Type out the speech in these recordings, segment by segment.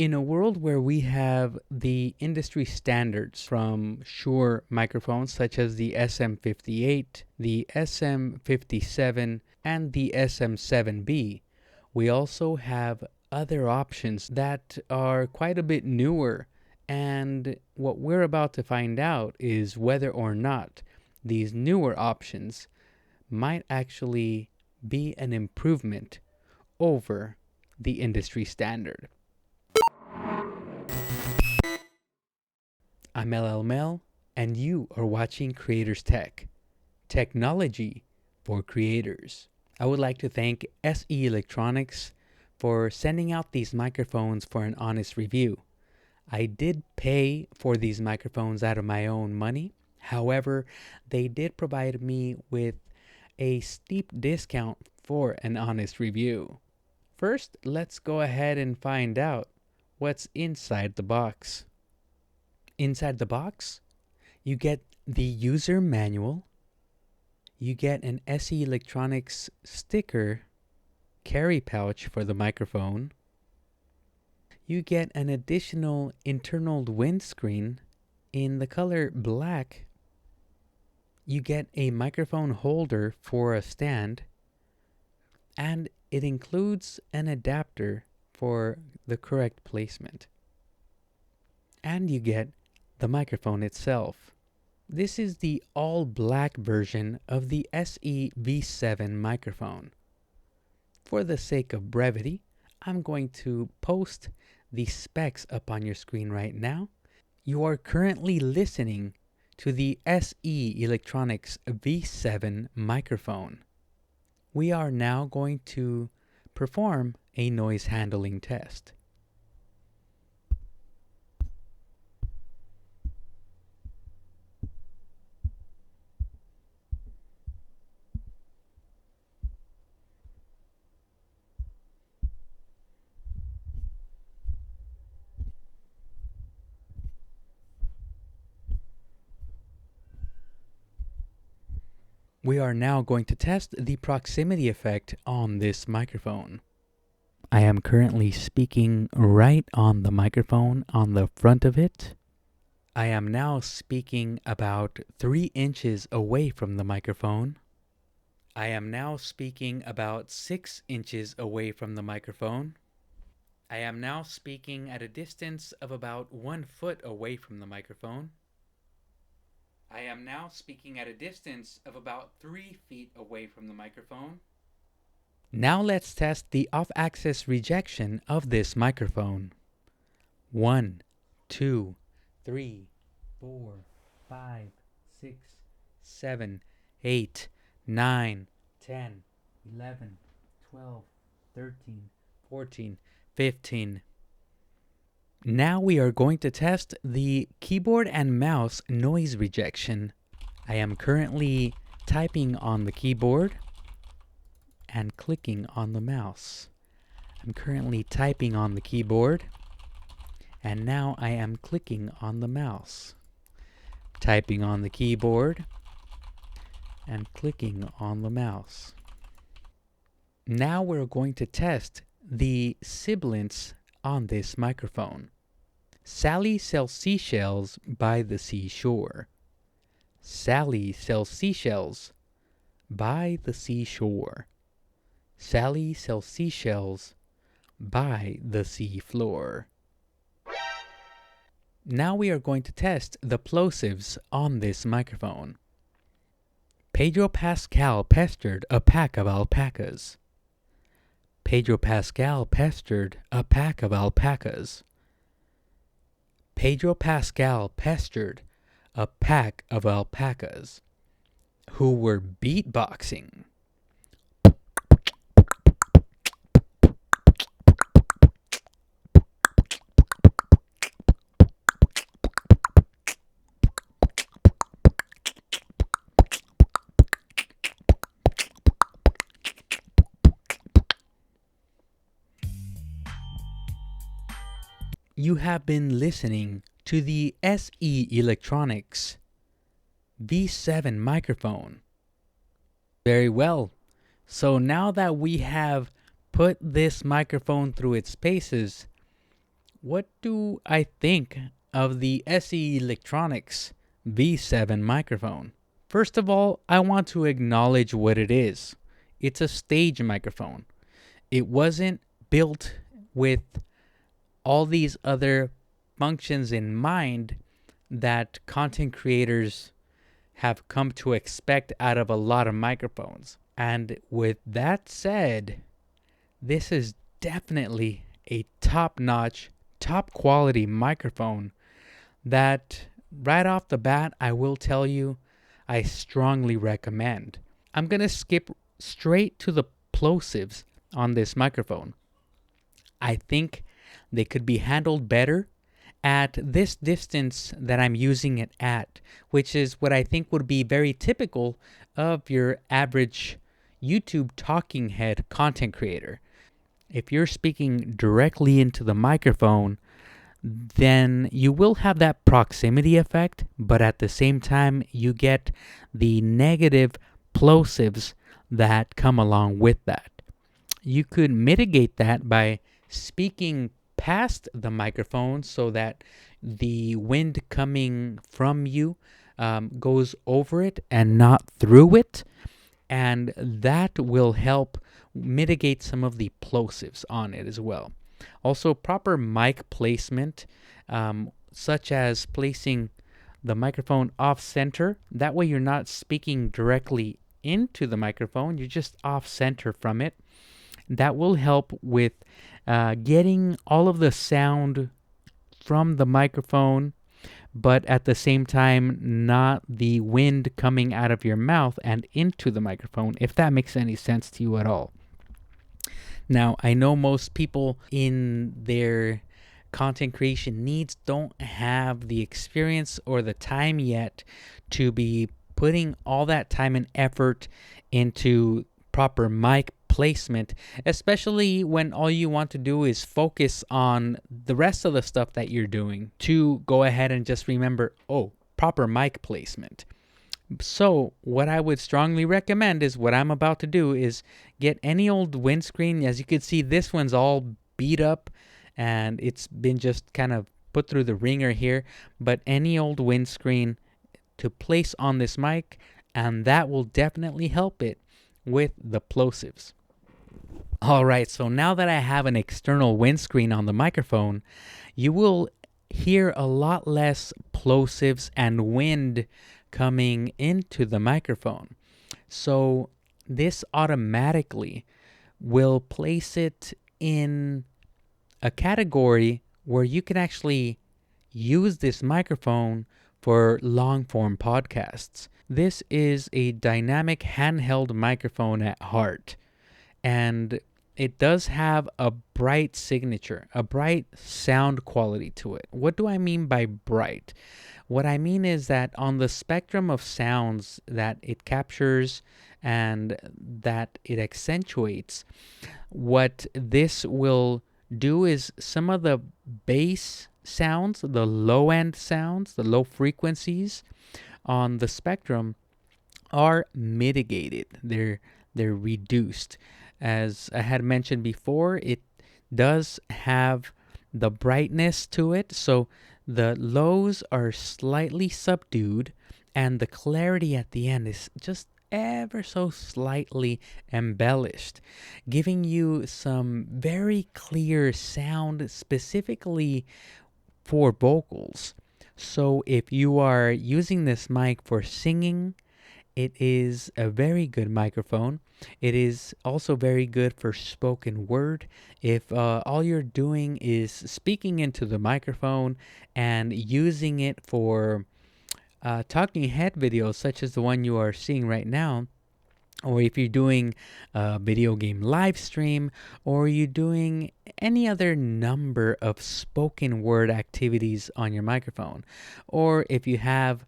In a world where we have the industry standards from Shure microphones such as the SM58, the SM57, and the SM7B, we also have other options that are quite a bit newer. And what we're about to find out is whether or not these newer options might actually be an improvement over the industry standard. I'm LL Mel, and you are watching Creators Tech, technology for creators. I would like to thank SE Electronics for sending out these microphones for an honest review. I did pay for these microphones out of my own money. However, they did provide me with a steep discount for an honest review. First, let's go ahead and find out what's inside the box. Inside the box, you get the user manual, you get an SE Electronics sticker carry pouch for the microphone, you get an additional internal windscreen in the color black, you get a microphone holder for a stand, and it includes an adapter for the correct placement. And you get the microphone itself. This is the all-black version of the SE V7 microphone. For the sake of brevity, I'm going to post the specs up on your screen right now. You are currently listening to the SE Electronics V7 microphone. We are now going to perform a noise handling test. We are now going to test the proximity effect on this microphone. I am currently speaking right on the microphone on the front of it. I am now speaking about 3 inches away from the microphone. I am now speaking about 6 inches away from the microphone. I am now speaking at a distance of about 1 foot away from the microphone. I am now speaking at a distance of about 3 feet away from the microphone. Now let's test the off-axis rejection of this microphone. 1, 2, 3, 4, 5, 6, 7, 8, 9, 10, 11, 12, 13, 14, 15. Now we are going to test the keyboard and mouse noise rejection. I am currently typing on the keyboard and clicking on the mouse. I'm currently typing on the keyboard and now I am clicking on the mouse. Typing on the keyboard and clicking on the mouse. Now we're going to test the sibilance on this microphone. Sally sells seashells by the seashore. Sally sells seashells by the seashore. Sally sells seashells by the seafloor. Now we are going to test the plosives on this microphone. Pedro Pascal pestered a pack of alpacas. Pedro Pascal pestered a pack of alpacas. Pedro Pascal pestered a pack of alpacas who were beatboxing. You have been listening to the SE Electronics V7 microphone. Very well. So now that we have put this microphone through its paces, What do I think of the SE Electronics V7 microphone? First of all, I want to acknowledge what it is. It's a stage microphone. It wasn't built with all these other functions in mind that content creators have come to expect out of a lot of microphones. And with that said, this is definitely a top-notch, top-quality microphone that right off the bat, I will tell you, I strongly recommend. I'm going to skip straight to the plosives on this microphone. I think they could be handled better at this distance that I'm using it at, which is what I think would be very typical of your average YouTube talking head content creator. If you're speaking directly into the microphone, then you will have that proximity effect, but at the same time, you get the negative plosives that come along with that. You could mitigate that by speaking past the microphone so that the wind coming from you goes over it and not through it. And that will help mitigate some of the plosives on it as well. Also, proper mic placement, such as placing the microphone off center. That way, you're not speaking directly into the microphone, you're just off center from it. That will help with getting all of the sound from the microphone, but at the same time, not the wind coming out of your mouth and into the microphone, if that makes any sense to you at all. Now, I know most people in their content creation needs don't have the experience or the time yet to be putting all that time and effort into proper mic placement, especially when all you want to do is focus on the rest of the stuff that you're doing, to go ahead and just remember, oh, proper mic placement. So what I would strongly recommend is what I'm about to do is get any old windscreen. As you can see, this one's all beat up and it's been just kind of put through the ringer here, but any old windscreen to place on this mic, and that will definitely help it with the plosives. All right, so now that I have an external windscreen on the microphone, you will hear a lot less plosives and wind coming into the microphone. So this automatically will place it in a category where you can actually use this microphone for long form podcasts. This is a dynamic handheld microphone at heart, and it does have a bright signature, a bright sound quality to it. What do I mean by bright? What I mean is that on the spectrum of sounds that it captures and that it accentuates, what this will do is some of the bass sounds, the low end sounds, the low frequencies on the spectrum are mitigated. They're reduced. As I had mentioned before, it does have the brightness to it, so the lows are slightly subdued and the clarity at the end is just ever so slightly embellished, giving you some very clear sound specifically for vocals. So if you are using this mic for singing, it is a very good microphone. It is also very good for spoken word. If all you're doing is speaking into the microphone and using it for talking head videos, such as the one you are seeing right now, or if you're doing a video game live stream, or you're doing any other number of spoken word activities on your microphone, or if you have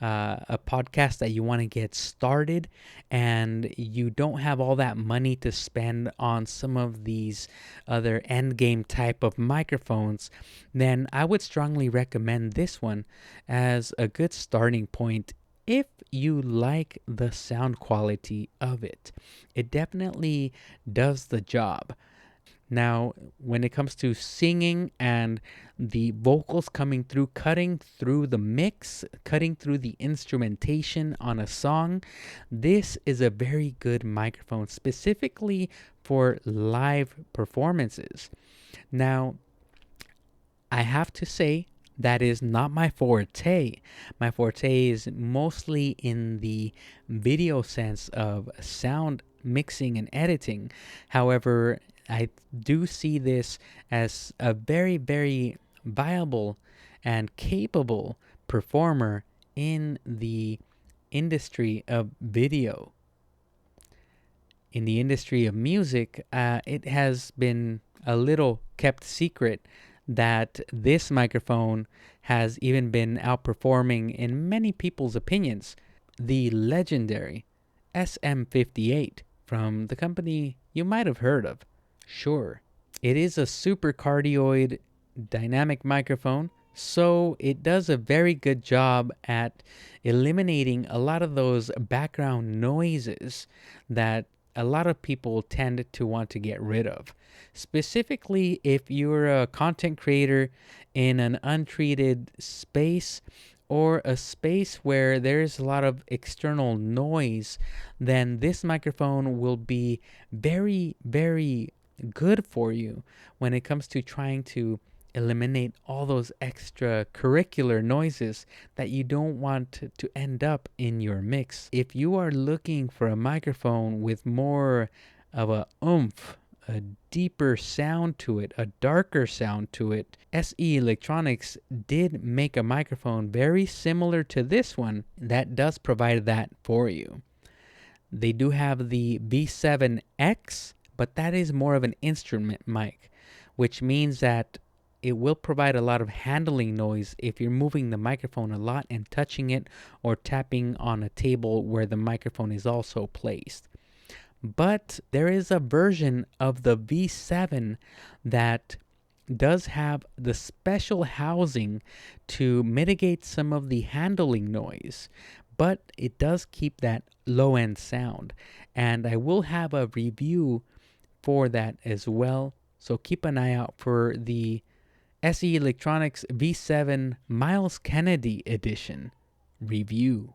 a podcast that you want to get started and you don't have all that money to spend on some of these other end game type of microphones, then I would strongly recommend this one as a good starting point if you like the sound quality of it. It definitely does the job. Now, when it comes to singing and the vocals coming through, cutting through the mix, cutting through the instrumentation on a song, this is a very good microphone, specifically for live performances. Now, I have to say, that is not my forte. My forte is mostly in the video sense of sound mixing and editing. However, I do see this as a very, very viable and capable performer in the industry of video. In the industry of music, it has been a little kept secret that this microphone has even been outperforming, in many people's opinions, the legendary SM58 from the company you might have heard of, Shure. It is a super cardioid dynamic microphone, so it does a very good job at eliminating a lot of those background noises that a lot of people tend to want to get rid of. Specifically, if you're a content creator in an untreated space or a space where there's a lot of external noise, then this microphone will be very, very good for you when it comes to trying to eliminate all those extracurricular noises that you don't want to end up in your mix. If you are looking for a microphone with more of a oomph, a deeper sound to it, a darker sound to it, SE Electronics did make a microphone very similar to this one that does provide that for you. They do have the V7X, but that is more of an instrument mic, which means that it will provide a lot of handling noise if you're moving the microphone a lot and touching it or tapping on a table where the microphone is also placed. But there is a version of the V7 that does have the special housing to mitigate some of the handling noise, but it does keep that low end sound. And I will have a review for that as well, so keep an eye out for the SE Electronics V7 Miles Kennedy Edition review.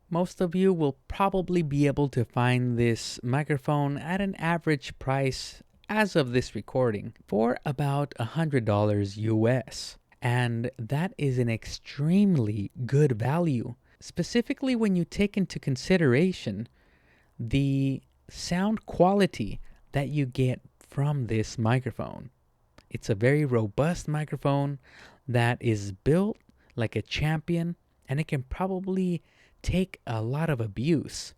Most of you will probably be able to find this microphone at an average price as of this recording for about $100 US. And that is an extremely good value, specifically when you take into consideration the sound quality that you get from this microphone. It's a very robust microphone that is built like a champion, and it can probably take a lot of abuse.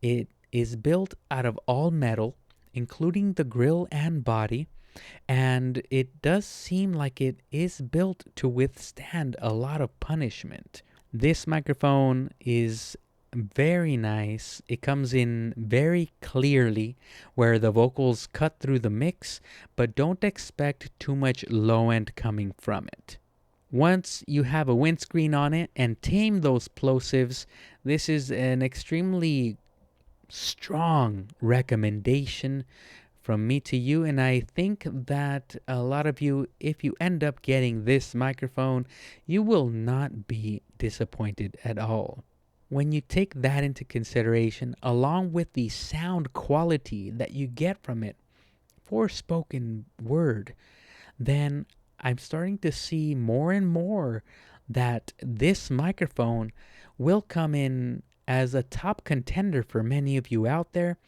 It is built out of all metal, including the grill and body, and it does seem like it is built to withstand a lot of punishment. This microphone is very nice. It comes in very clearly where the vocals cut through the mix, but don't expect too much low end coming from it. Once you have a windscreen on it and tame those plosives, this is an extremely strong recommendation from me to you, and I think that a lot of you, if you end up getting this microphone, you will not be disappointed at all. When you take that into consideration, along with the sound quality that you get from it for spoken word, then I'm starting to see more and more that this microphone will come in as a top contender for many of you out there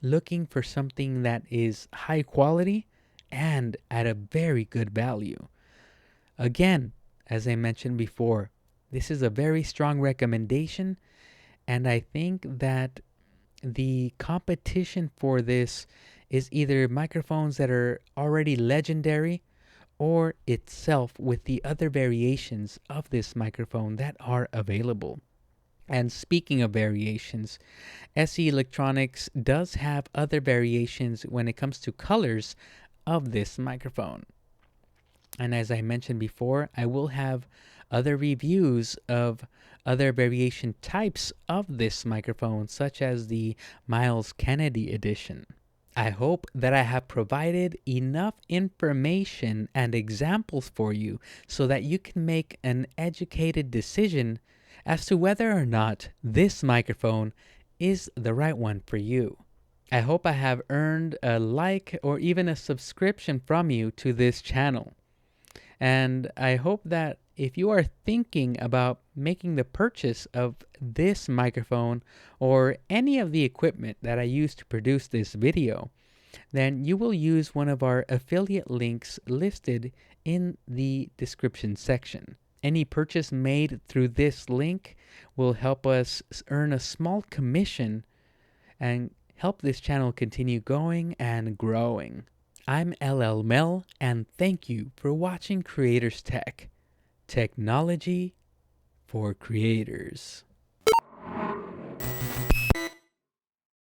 looking for something that is high quality and at a very good value. Again, as I mentioned before, this is a very strong recommendation, and I think that the competition for this is either microphones that are already legendary or itself with the other variations of this microphone that are available. And speaking of variations, SE Electronics does have other variations when it comes to colors of this microphone. And as I mentioned before, I will have other reviews of other variation types of this microphone, such as the Miles Kennedy edition. I hope that I have provided enough information and examples for you so that you can make an educated decision as to whether or not this microphone is the right one for you. I hope I have earned a like or even a subscription from you to this channel. And I hope that if you are thinking about making the purchase of this microphone or any of the equipment that I use to produce this video, then you will use one of our affiliate links listed in the description section. Any purchase made through this link will help us earn a small commission and help this channel continue going and growing. I'm LL Mel, and thank you for watching Creators Tech, technology for creators.